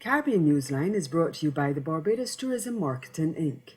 Caribbean Newsline is brought to you by the Barbados Tourism Marketing Inc.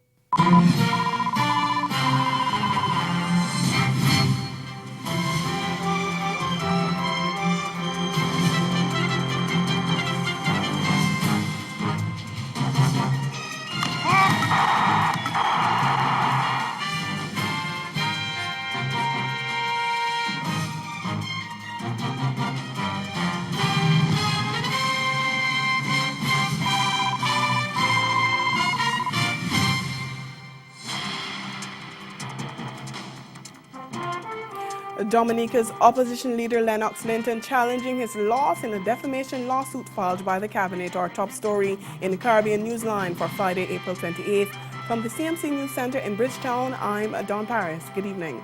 Dominica's opposition leader Lennox Linton challenging his loss in a defamation lawsuit filed by the cabinet. Our top story in the Caribbean Newsline for Friday, April 28th. From the CMC News Center in Bridgetown, I'm Dawn Paris. Good evening.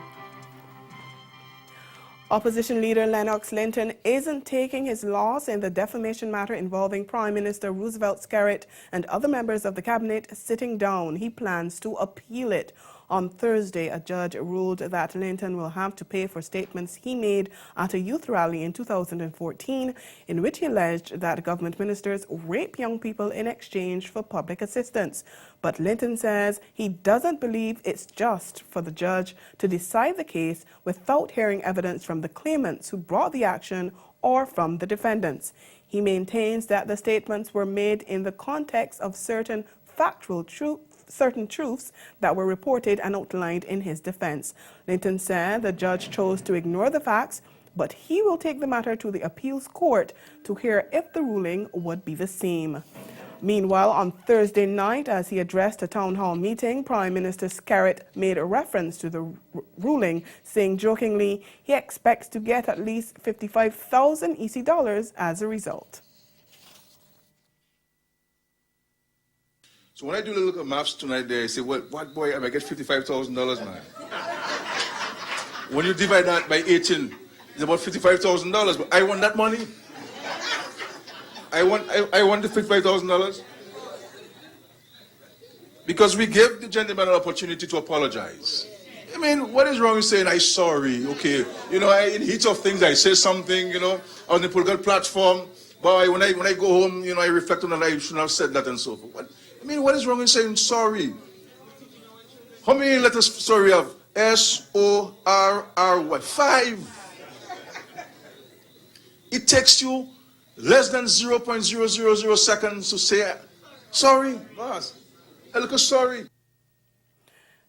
Opposition leader Lennox Linton isn't taking his loss in the defamation matter involving Prime Minister Roosevelt Skerrit and other members of the cabinet sitting down. He plans to appeal it. On Thursday, a judge ruled that Linton will have to pay for statements he made at a youth rally in 2014, in which he alleged that government ministers rape young people in exchange for public assistance. But Linton says he doesn't believe it's just for the judge to decide the case without hearing evidence from the claimants who brought the action or from the defendants. He maintains that the statements were made in the context of certain truths that were reported and outlined in his defense. Linton said the judge chose to ignore the facts, but he will take the matter to the appeals court to hear if the ruling would be the same. Meanwhile, on Thursday night, as he addressed a town hall meeting, Prime Minister Skerrit made a reference to the ruling, saying jokingly he expects to get at least 55,000 EC dollars as a result. So when I do a little maths tonight there, I say, well, what boy, I might get $55,000, man. When you divide that by 18, it's about $55,000, but I want that money. I want the $55,000. Because we gave the gentleman an opportunity to apologize. I mean, what is wrong with saying, I'm sorry, okay. You know, in heat of things, I say something, you know, on the political platform, but when I go home, you know, I reflect on that, I shouldn't have said that and so forth. What is wrong with saying sorry? How many letters sorry have? S-O-R-R-Y. 5. It takes you less than 0.000 seconds to say sorry, boss. A little sorry.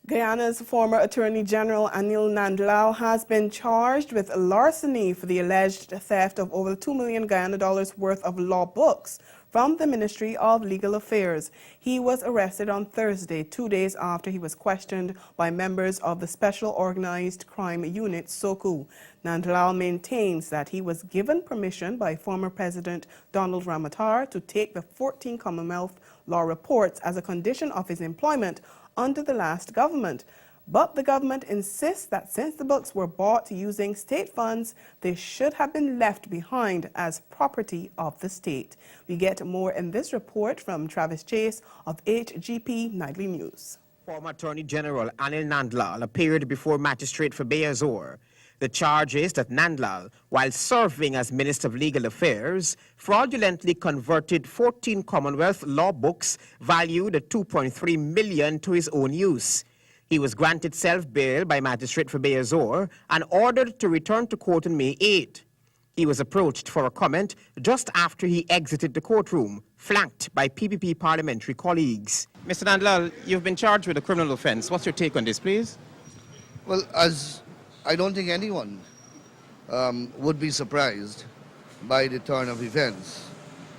Guyana's former Attorney General Anil Nandlal has been charged with larceny for the alleged theft of over $2 million Guyana dollars worth of law books from the Ministry of Legal Affairs. He was arrested on Thursday, 2 days after he was questioned by members of the Special Organized Crime Unit, SOCU. Nandlal maintains that he was given permission by former President Donald Ramotar to take the 14 Commonwealth law reports as a condition of his employment under the last government. But the government insists that since the books were bought using state funds, they should have been left behind as property of the state. We get more in this report from Travis Chase of HGP Nightly News. Former Attorney General Anil Nandlal appeared before Magistrate for Azor. The charge is that Nandlal, while serving as Minister of Legal Affairs, fraudulently converted 14 Commonwealth law books valued at $2.3 million to his own use. He was granted self-bail by Magistrate for Azor and ordered to return to court on May 8. He was approached for a comment just after he exited the courtroom, flanked by PPP parliamentary colleagues. Mr. Nandlal, you've been charged with a criminal offense. What's your take on this, please? Well, as I don't think anyone would be surprised by the turn of events.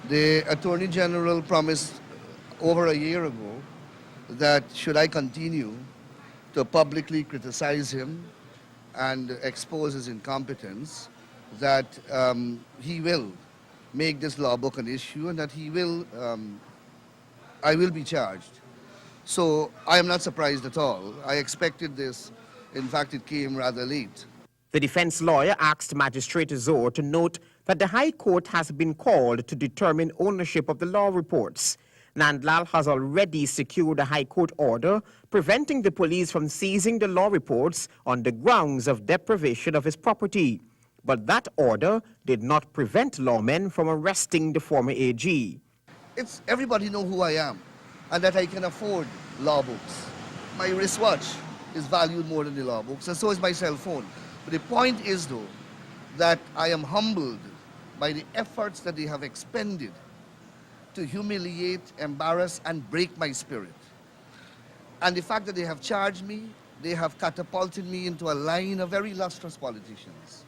The Attorney General promised over a year ago that should I continue to publicly criticize him and expose his incompetence, that he will make this law book an issue and that I will be charged. So I am not surprised at all. I expected this. In fact, it came rather late. The defense lawyer asked Magistrate Azor to note that the High Court has been called to determine ownership of the law reports. Nandlal has already secured a High Court order preventing the police from seizing the law reports on the grounds of deprivation of his property. But that order did not prevent lawmen from arresting the former AG. everybody know who I am and that I can afford law books. My wristwatch is valued more than the law books, and so is my cell phone. But the point is, though, that I am humbled by the efforts that they have expended to humiliate, embarrass, and break my spirit. And the fact that they have charged me, they have catapulted me into a line of very illustrious politicians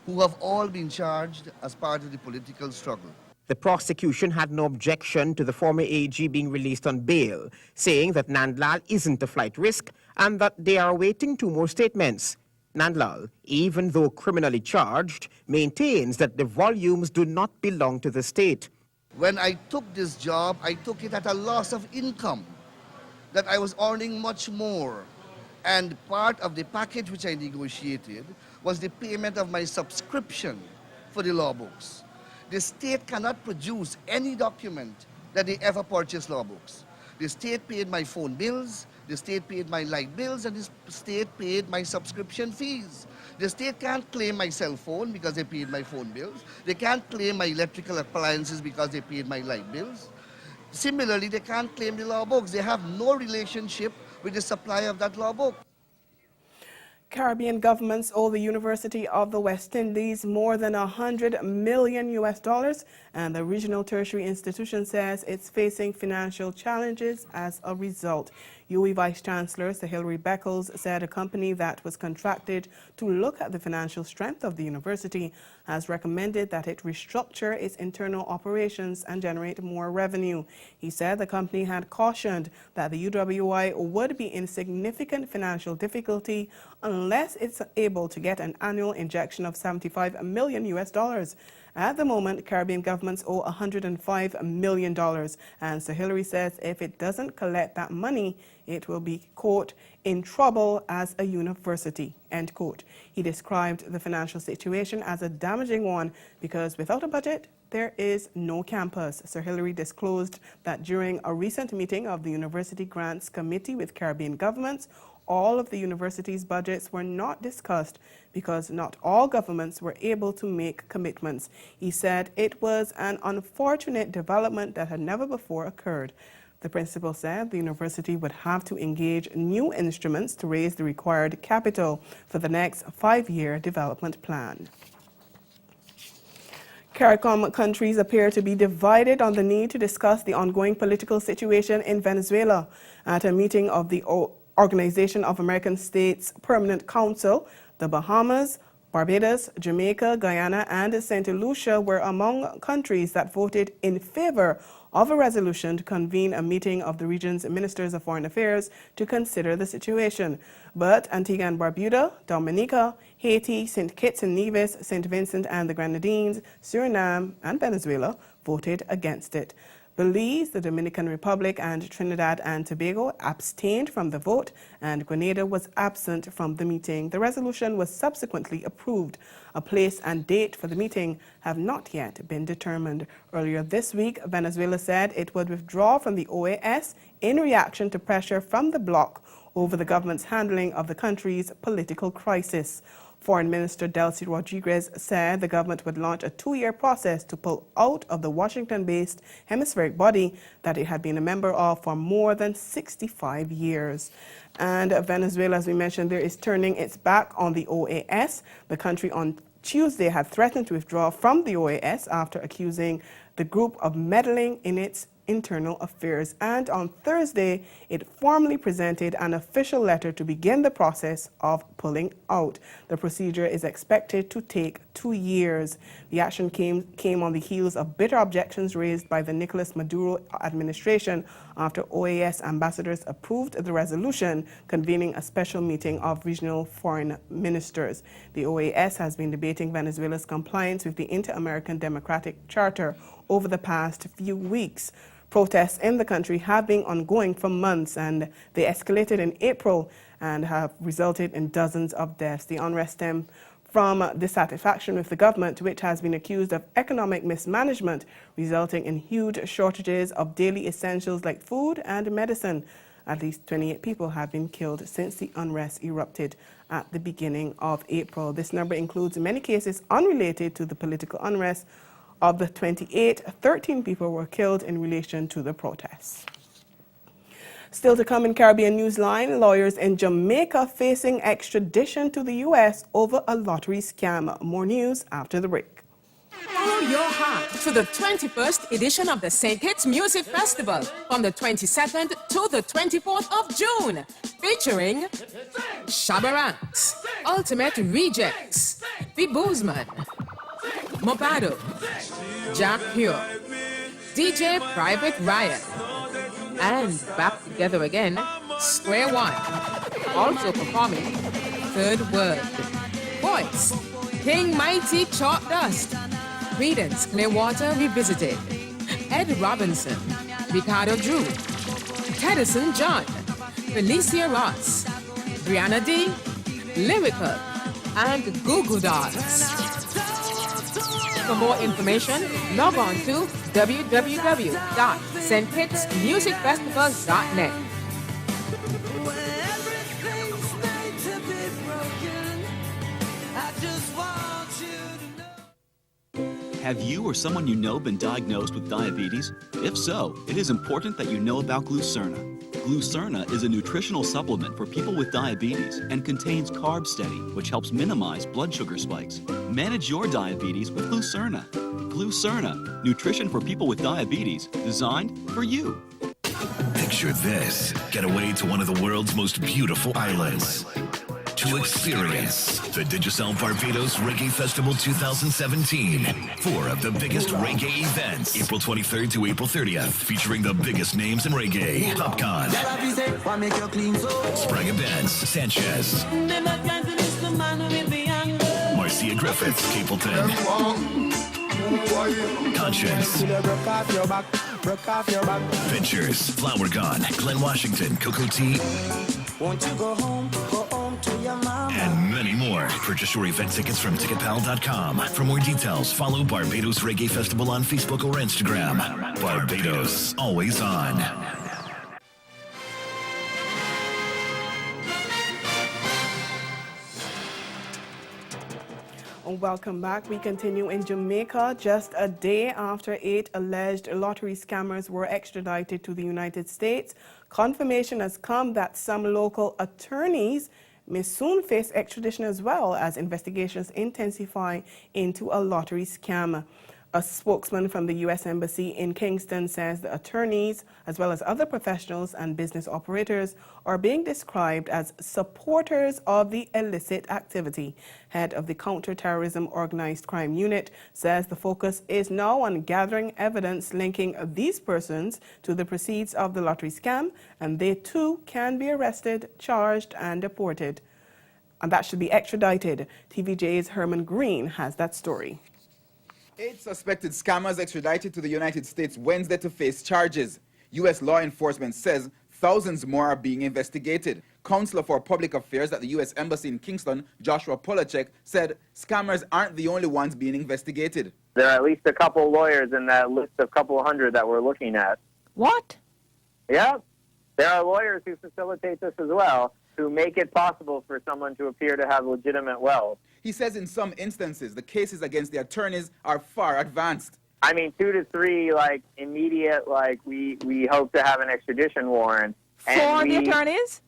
who have all been charged as part of the political struggle. The prosecution had no objection to the former AG being released on bail, saying that Nandlal isn't a flight risk and that they are awaiting 2 more statements. Nandlal, even though criminally charged, maintains that the volumes do not belong to the state. When I took this job, I took it at a loss of income, that I was earning much more. And part of the package which I negotiated was the payment of my subscription for the law books. The state cannot produce any document that they ever purchased law books. The state paid my phone bills, the state paid my light bills, and the state paid my subscription fees. The state can't claim my cell phone because they paid my phone bills. They can't claim my electrical appliances because they paid my light bills. Similarly, they can't claim the law books. They have no relationship with the supply of that law book. Caribbean governments owe the University of the West Indies more than $100 million, and the regional tertiary institution says it's facing financial challenges as a result. UWI Vice Chancellor Sir Hilary Beckles said a company that was contracted to look at the financial strength of the university has recommended that it restructure its internal operations and generate more revenue. He said the company had cautioned that the UWI would be in significant financial difficulty unless it's able to get an annual injection of $75 million. At the moment, Caribbean governments owe $105 million, and Sir Hilary says if it doesn't collect that money, it will be, quote, in trouble as a university, end quote. He described the financial situation as a damaging one because without a budget, there is no campus. Sir Hilary disclosed that during a recent meeting of the University Grants Committee with Caribbean governments, all of the university's budgets were not discussed because not all governments were able to make commitments. He said it was an unfortunate development that had never before occurred. The principal said the university would have to engage new instruments to raise the required capital for the next 5-year development plan. CARICOM countries appear to be divided on the need to discuss the ongoing political situation in Venezuela. At a meeting of the Organization of American States Permanent Council, the Bahamas, Barbados, Jamaica, Guyana, and St. Lucia were among countries that voted in favor of a resolution to convene a meeting of the region's ministers of foreign affairs to consider the situation. But Antigua and Barbuda, Dominica, Haiti, St. Kitts and Nevis, St. Vincent and the Grenadines, Suriname, and Venezuela voted against it. Belize, the Dominican Republic, and Trinidad and Tobago abstained from the vote, and Grenada was absent from the meeting. The resolution was subsequently approved. A place and date for the meeting have not yet been determined. Earlier this week, Venezuela said it would withdraw from the OAS in reaction to pressure from the bloc over the government's handling of the country's political crisis. Foreign Minister Delcy Rodriguez said the government would launch a 2-year process to pull out of the Washington-based hemispheric body that it had been a member of for more than 65 years. And Venezuela, as we mentioned, there is turning its back on the OAS. The country on Tuesday had threatened to withdraw from the OAS after accusing the group of meddling in its internal affairs. And on Thursday, it formally presented an official letter to begin the process of pulling out. The procedure is expected to take 2 years. The action came on the heels of bitter objections raised by the Nicolas Maduro administration after OAS ambassadors approved the resolution convening a special meeting of regional foreign ministers. The OAS has been debating Venezuela's compliance with the Inter-American Democratic Charter over the past few weeks. Protests in the country have been ongoing for months, and they escalated in April and have resulted in dozens of deaths. The unrest stemmed from dissatisfaction with the government, which has been accused of economic mismanagement, resulting in huge shortages of daily essentials like food and medicine. At least 28 people have been killed since the unrest erupted at the beginning of April. This number includes many cases unrelated to the political unrest, Of the 28, 13 people were killed in relation to the protests. Still to come in Caribbean Newsline, lawyers in Jamaica facing extradition to the U.S. over a lottery scam. More news after the break. Follow your heart to the 21st edition of the St. Kitts Music Festival from the 22nd to the 24th of June, featuring Shabaranks, Ultimate Rejects, The Boozman, Mobado, Jack Pure, DJ Private Ryan, and back together again, Square One. Also performing Third Word, Voice, King Mighty Chalk Dust, Credence Clearwater Revisited, Ed Robinson, Ricardo Drew, Tedison John, Felicia Ross, Brianna D, Lyrical, and Goo Goo Dolls. For more information, log on to www.stkitsmusicfestival.net. Have you or someone you know been diagnosed with diabetes? If so, it is important that you know about Glucerna. Glucerna is a nutritional supplement for people with diabetes and contains Carb Steady, which helps minimize blood sugar spikes. Manage your diabetes with Glucerna. Glucerna, nutrition for people with diabetes, designed for you. Picture this. Get away to one of the world's most beautiful islands to experience the Digicel Barbados Reggae Festival 2017. 4 of the biggest reggae events, April 23rd to April 30th, featuring the biggest names in reggae. Popcorn, Spragga Benz, Sanchez, Marcia Griffiths, Capleton, Conscience, Ventures, Flower Gun, Glen Washington, Cocoa Tea, and many more. Purchase your event tickets from ticketpal.com. For more details, follow Barbados Reggae Festival on Facebook or Instagram. Barbados, always on. Welcome back. We continue in Jamaica. Just a day after 8 alleged lottery scammers were extradited to the United States, confirmation has come that some local attorneys may soon face extradition as well as investigations intensify into a lottery scam. A spokesman from the U.S. Embassy in Kingston says the attorneys, as well as other professionals and business operators, are being described as supporters of the illicit activity. Head of the Counter-Terrorism Organized Crime Unit says the focus is now on gathering evidence linking these persons to the proceeds of the lottery scam, and they too can be arrested, charged, and deported. And that should be extradited. TVJ's Herman Green has that story. 8 suspected scammers extradited to the United States Wednesday to face charges. U.S. law enforcement says thousands more are being investigated. Counselor for Public Affairs at the U.S. Embassy in Kingston, Joshua Polacek, said scammers aren't the only ones being investigated. There are at least a couple lawyers in that list of couple hundred that we're looking at. What? Yeah, there are lawyers who facilitate this as well, who make it possible for someone to appear to have legitimate wealth. He says in some instances, the cases against the attorneys are far advanced. I mean, 2 to 3, immediate, we hope to have an extradition warrant. For the attorneys?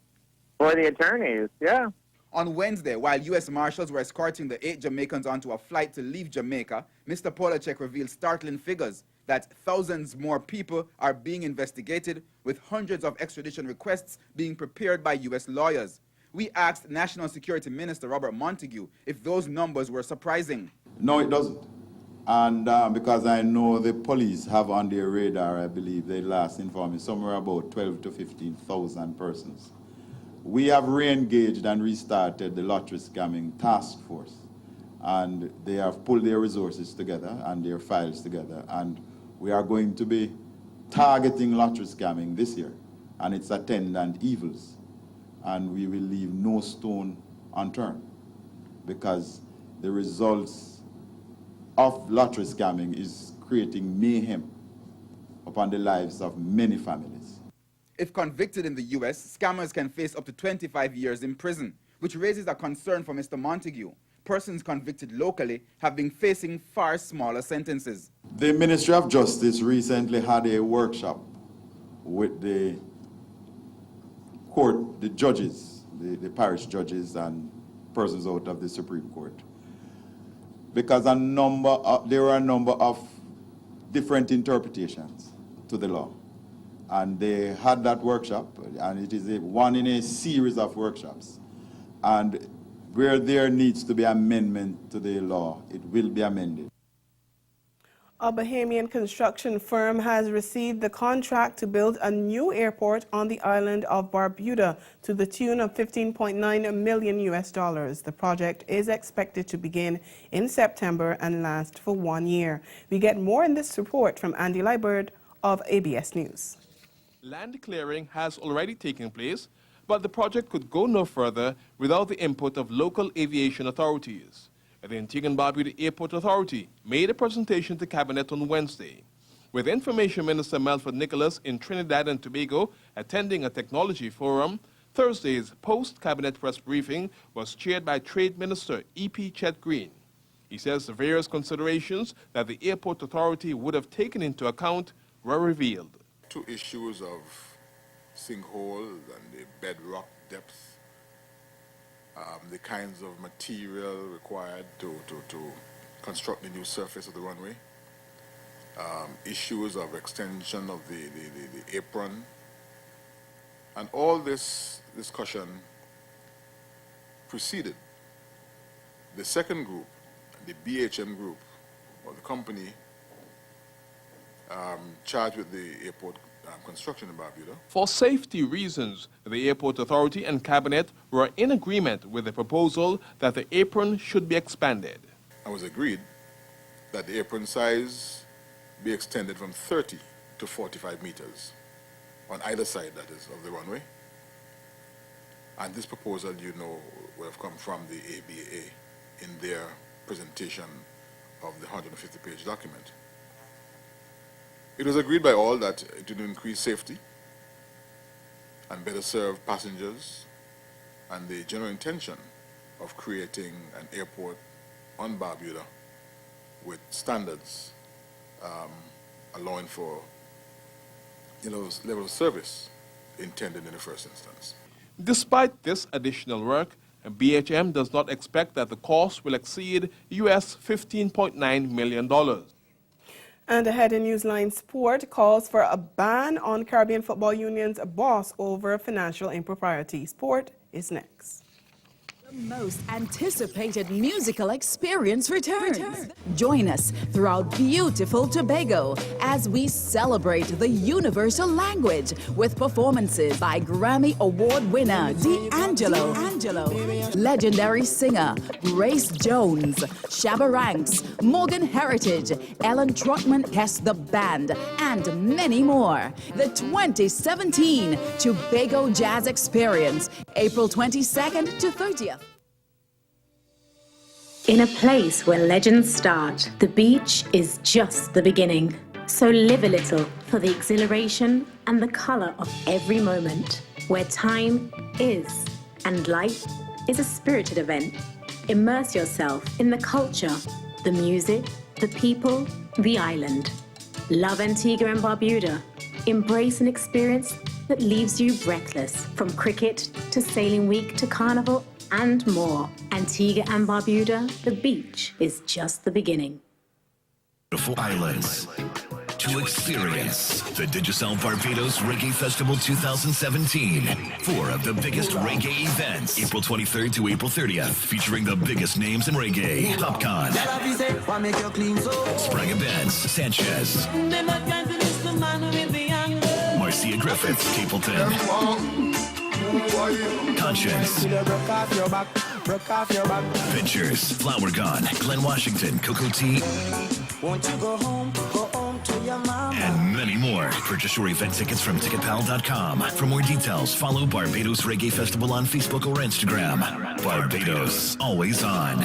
For the attorneys, yeah. On Wednesday, while U.S. Marshals were escorting the 8 Jamaicans onto a flight to leave Jamaica, Mr. Polacek revealed startling figures that thousands more people are being investigated, with hundreds of extradition requests being prepared by U.S. lawyers. We asked National Security Minister Robert Montague if those numbers were surprising. No, it doesn't. And because I know the police have on their radar, I believe they last informed me, somewhere about 12 to 15,000 persons. We have re-engaged and restarted the lottery scamming task force. And they have pulled their resources together and their files together. And we are going to be targeting lottery scamming this year and its attendant evils. And we will leave no stone unturned, because the results of lottery scamming is creating mayhem upon the lives of many families. If convicted in the U.S., scammers can face up to 25 years in prison, which raises a concern for Mr. Montague. Persons convicted locally have been facing far smaller sentences. The Ministry of Justice recently had a workshop with the court, the judges, the parish judges and persons out of the Supreme Court. Because there are a number of different interpretations to the law. And they had that workshop, and it is one in a series of workshops. And where there needs to be amendment to the law, it will be amended. A Bohemian construction firm has received the contract to build a new airport on the island of Barbuda to the tune of $15.9 million US. The project is expected to begin in September and last for 1 year. We get more in this report from Andy Liebert of ABS News. Land clearing has already taken place, but the project could go no further without the input of local aviation authorities. The Antigua and Barbuda Airport Authority made a presentation to Cabinet on Wednesday, with Information Minister Melford Nicholas in Trinidad and Tobago attending a technology forum. Thursday's post-Cabinet press briefing was chaired by Trade Minister E.P. Chet Green. He says the various considerations that the Airport Authority would have taken into account were revealed. Two issues of sinkhole and the bedrock depth. The kinds of material required to construct the new surface of the runway, issues of extension of the apron, and all this discussion preceded the second group, the BHM group, or the company charged with the airport construction in Barbuda. For safety reasons, the Airport Authority and Cabinet were in agreement with the proposal that the apron should be expanded. It was agreed that the apron size be extended from 30 to 45 meters on either side, that is, of the runway. And this proposal, you know, would have come from the ABA in their presentation of the 150-page document. It was agreed by all that it would increase safety and better serve passengers, and the general intention of creating an airport on Barbuda with standards allowing for level of service intended in the first instance. Despite this additional work, BHM does not expect that the cost will exceed US $15.9 million. And ahead in Newsline Sport calls for a ban on Caribbean Football Union's boss over financial impropriety. Sport is next. The most anticipated musical experience returns. Join us throughout beautiful Tobago as we celebrate the universal language with performances by Grammy Award winner D'Angelo, legendary singer Grace Jones, Shabba Ranks, Morgan Heritage, Ellen Trotman Hess the Band, and many more. The 2017 Tobago Jazz Experience, April 22nd to 30th. In a place where legends start, the beach is just the beginning. So live a little for the exhilaration and the color of every moment, where time is and life is a spirited event. Immerse yourself in the culture, the music, the people, the island. Love Antigua and Barbuda. Embrace an experience that leaves you breathless, from cricket to sailing week to carnival and more. Antigua and Barbuda, the beach is just the beginning. Beautiful islands to experience the Digicel Barbados Reggae Festival 2017. 4 of the biggest reggae events, April 23rd to April 30th, featuring the biggest names in reggae. Popcorn, Spragga Benz, Sanchez, Marcia Griffiths, Capleton, Conscience, Ventures, Flower Gun, Glen Washington, Cocoa Tea, and many more. Purchase your event tickets from ticketpal.com. For more details, follow Barbados Reggae Festival on Facebook or Instagram. Barbados, always on.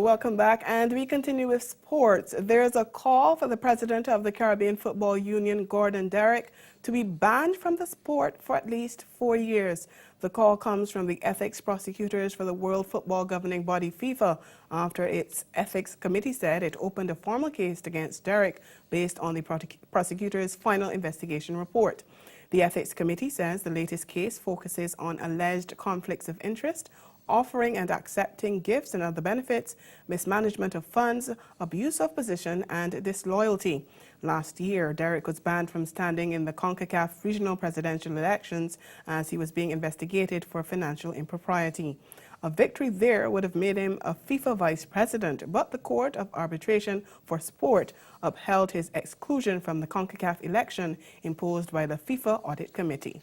Welcome back, and we continue with sports. There's a call for the president of the Caribbean Football Union, Gordon Derrick, to be banned from the sport for at least 4 years. The call comes from the ethics prosecutors for the World Football governing body FIFA after its ethics committee said it opened a formal case against Derrick based on the prosecutor's final investigation report. The ethics committee says the latest case focuses on alleged conflicts of interest, offering and accepting gifts and other benefits, mismanagement of funds, abuse of position, and disloyalty. Last year, Derrick was banned from standing in the CONCACAF regional presidential elections as he was being investigated for financial impropriety. A victory there would have made him a FIFA vice president, but the Court of Arbitration for Sport upheld his exclusion from the CONCACAF election imposed by the FIFA Audit Committee.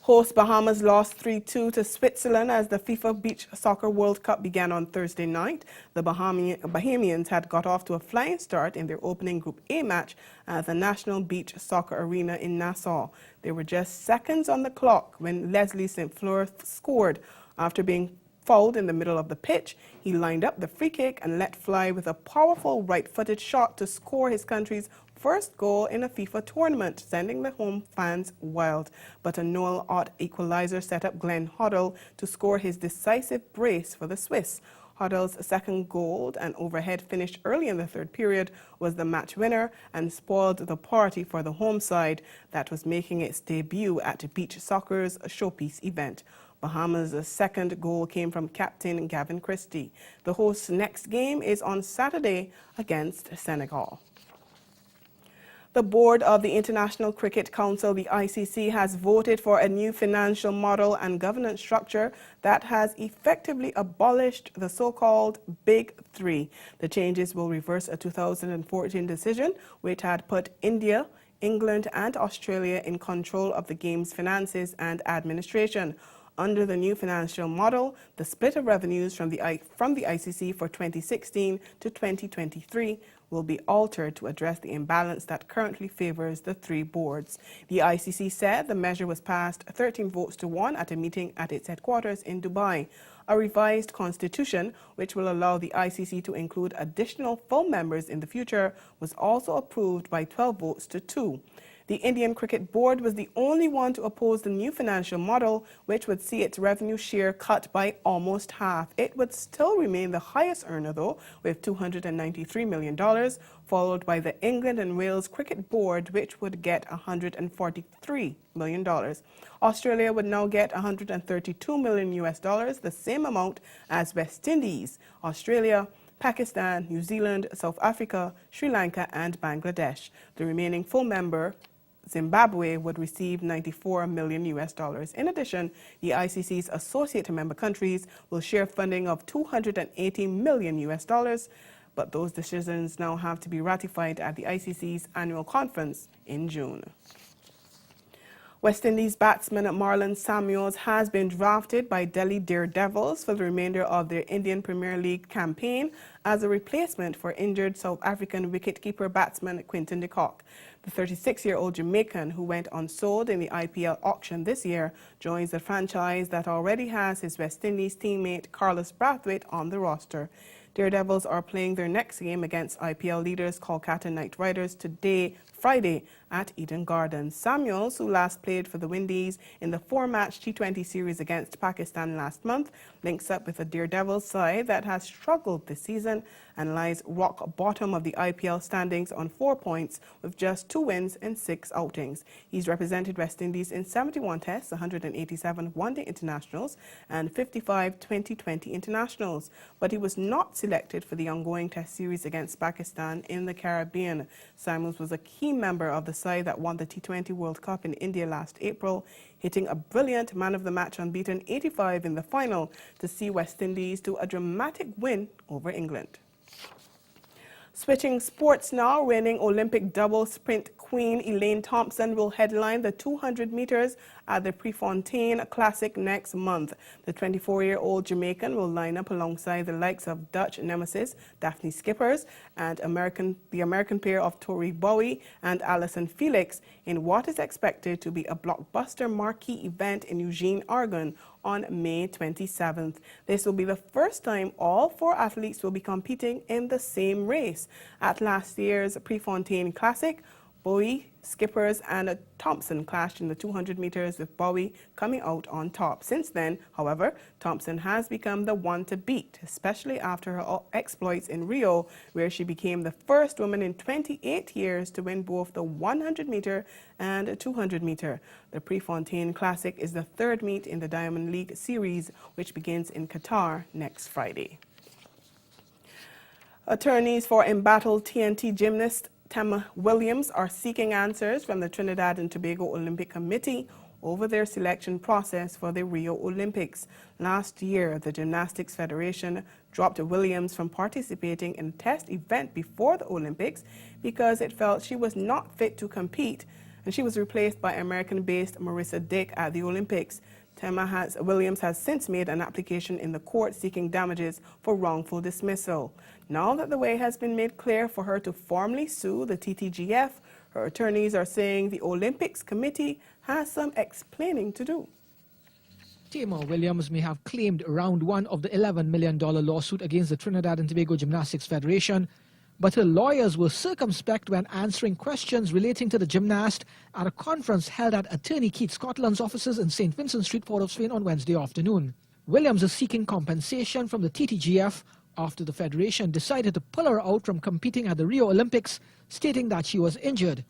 Host Bahamas lost 3-2 to Switzerland as the FIFA Beach Soccer World Cup began on Thursday night. The Bohemians had got off to a flying start in their opening Group A match at the National Beach Soccer Arena in Nassau. They were just seconds on the clock when Leslie St. Fleur scored. After being fouled in the middle of the pitch, he lined up the free kick and let fly with a powerful right-footed shot to score his country's first goal in a FIFA tournament, sending the home fans wild. But a Noel Ott equalizer set up Glenn Hoddle to score his decisive brace for the Swiss. Hoddle's second goal, an overhead finish early in the third period, was the match winner and spoiled the party for the home side that was making its debut at beach soccer's showpiece event. Bahamas' second goal came from captain Gavin Christie. The host's next game is on Saturday against Senegal. The board of the International Cricket Council, the ICC, has voted for a new financial model and governance structure that has effectively abolished the so-called Big Three. The changes will reverse a 2014 decision which had put India, England and Australia in control of the game's finances and administration. Under the new financial model, the split of revenues from the ICC for 2016 to 2023 will be altered to address the imbalance that currently favors the three boards. The ICC said the measure was passed 13 votes to 1 at a meeting at its headquarters in Dubai. A revised constitution, which will allow the ICC to include additional full members in the future, was also approved by 12 votes to 2. The Indian Cricket Board was the only one to oppose the new financial model, which would see its revenue share cut by almost half. It would still remain the highest earner, though, with $293 million, followed by the England and Wales Cricket Board, which would get $143 million. Australia would now get $132 million US, the same amount as West Indies, Australia, Pakistan, New Zealand, South Africa, Sri Lanka and Bangladesh. The remaining full member, Zimbabwe, would receive $94 million US. In addition, the ICC's associate member countries will share funding of $280 million US, but those decisions now have to be ratified at the ICC's annual conference in June. West Indies batsman Marlins Samuels has been drafted by Delhi Daredevils for the remainder of their Indian Premier League campaign as a replacement for injured South African wicketkeeper batsman Quinton de Kock. The 36-year-old Jamaican, who went unsold in the IPL auction this year, joins the franchise that already has his West Indies teammate Carlos Brathwaite on the roster. Daredevils are playing their next game against IPL leaders Kolkata Knight Riders today, Friday, at Eden Gardens. Samuels, who last played for the Windies in the 4-match T20 series against Pakistan last month, links up with a Daredevils side that has struggled this season and lies rock bottom of the IPL standings on 4 points with just 2 wins in 6 outings. He's represented West Indies in 71 tests, 187 one-day internationals and 55 2020 internationals, but he was not selected for the ongoing test series against Pakistan in the Caribbean. Samuels was a key member of the side that won the T20 World Cup in India last April, hitting a brilliant man-of-the-match unbeaten 85 in the final to see West Indies to a dramatic win over England. Switching sports now, reigning Olympic double sprint Queen Elaine Thompson will headline the 200 meters at the Prefontaine Classic next month. The 24-year-old Jamaican will line up alongside the likes of Dutch nemesis Daphne Skippers and the American pair of Tori Bowie and Allyson Felix in what is expected to be a blockbuster marquee event in Eugene, Oregon on May 27th. This will be the first time all 4 athletes will be competing in the same race. At last year's Prefontaine Classic, Bowie, Skippers and Thompson clashed in the 200 meters with Bowie coming out on top. Since then, however, Thompson has become the one to beat, especially after her exploits in Rio, where she became the first woman in 28 years to win both the 100 meter and 200 meter. The Prefontaine Classic is the 3rd meet in the Diamond League series, which begins in Qatar next Friday. Attorneys for embattled TNT gymnast Tema Williams are seeking answers from the Trinidad and Tobago Olympic Committee over their selection process for the Rio Olympics. Last year, the Gymnastics Federation dropped Williams from participating in a test event before the Olympics because it felt she was not fit to compete, and she was replaced by American-based Marissa Dick at the Olympics. Williams has since made an application in the court seeking damages for wrongful dismissal. Now that the way has been made clear for her to formally sue the TTGF, her attorneys are saying the Olympics Committee has some explaining to do. Tema Williams may have claimed round 1 of the $11 million lawsuit against the Trinidad and Tobago Gymnastics Federation, but her lawyers were circumspect when answering questions relating to the gymnast at a conference held at Attorney Keith Scotland's offices in St. Vincent Street, Port of Spain on Wednesday afternoon. Williams is seeking compensation from the TTGF after the federation decided to pull her out from competing at the Rio Olympics, stating that she was injured.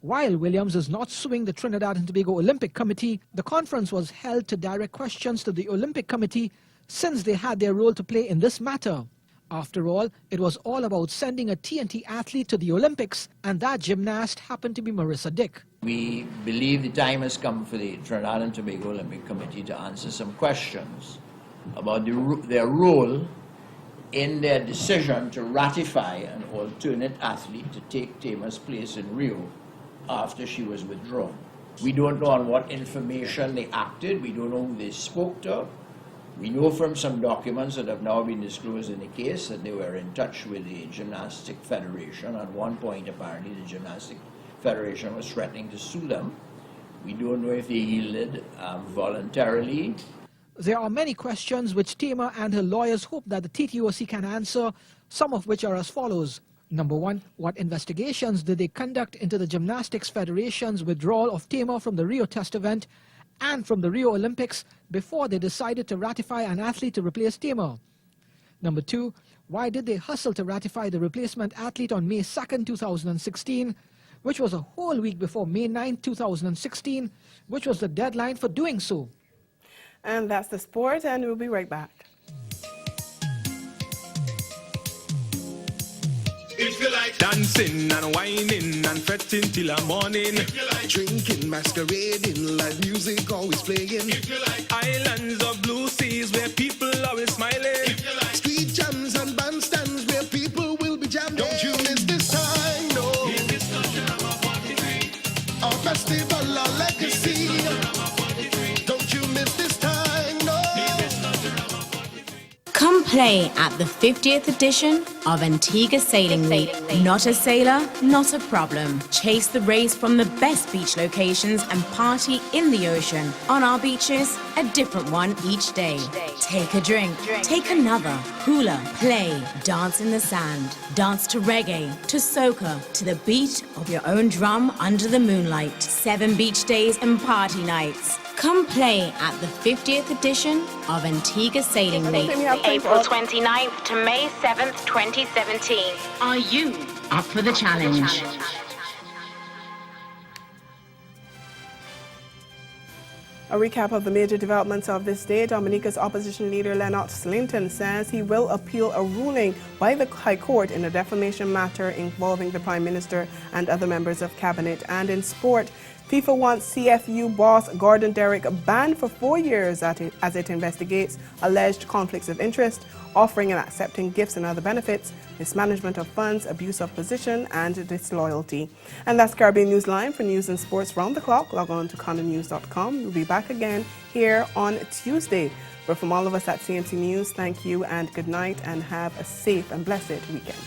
While Williams is not suing the Trinidad and Tobago Olympic Committee, the conference was held to direct questions to the Olympic Committee since they had their role to play in this matter. After all, it was all about sending a TNT athlete to the Olympics, and that gymnast happened to be Marissa Dick. We believe the time has come for the Trinidad and Tobago Olympic Committee to answer some questions about their role in their decision to ratify an alternate athlete to take Tema's place in Rio after she was withdrawn. We don't know on what information they acted. We don't know who they spoke to. We know from some documents that have now been disclosed in the case that they were in touch with the Gymnastic Federation. At one point, apparently, the Gymnastic Federation was threatening to sue them. We don't know if they yielded voluntarily. There are many questions which Tema and her lawyers hope that the TTOC can answer, some of which are as follows. Number 1, what investigations did they conduct into the Gymnastics Federation's withdrawal of Tema from the Rio Test event and from the Rio Olympics before they decided to ratify an athlete to replace Tema? Number 2, why did they hustle to ratify the replacement athlete on May 2nd, 2016, which was a whole week before May 9th, 2016, which was the deadline for doing so? And that's the sport, and we'll be right back. If you like dancing and whining and fretting till the morning, if you like drinking, masquerading, live music always playing, if you like islands of blue seas where people always smiling, if you like street jams and bandstands where people will be jamming, don't you miss this time, no. In this country, our festival, our legacy. Don't you miss this time, no. Come play at the 50th edition of Antigua Sailing Week. Not a sailor, not a problem. Chase the race from the best beach locations and party in the ocean. On our beaches, a different one each day. Take a drink, take another. Hula, play, dance in the sand. Dance to reggae, to soca, to the beat of your own drum under the moonlight. 7 beach days and party nights. Come play at the 50th edition of Antigua Sailing Week, April 29th to May 7th, 2017. Are you up for the challenge? A recap of the major developments of this day. Dominica's opposition leader Lennox Linton says he will appeal a ruling by the High Court in a defamation matter involving the Prime Minister and other members of Cabinet. And in sport, FIFA wants CFU boss Gordon Derrick banned for 4 years as it investigates alleged conflicts of interest, offering and accepting gifts and other benefits, mismanagement of funds, abuse of position, and disloyalty. And that's Caribbean Newsline. For news and sports round the clock, log on to condonews.com. We'll be back again here on Tuesday. But from all of us at CMC News, thank you and good night, and have a safe and blessed weekend.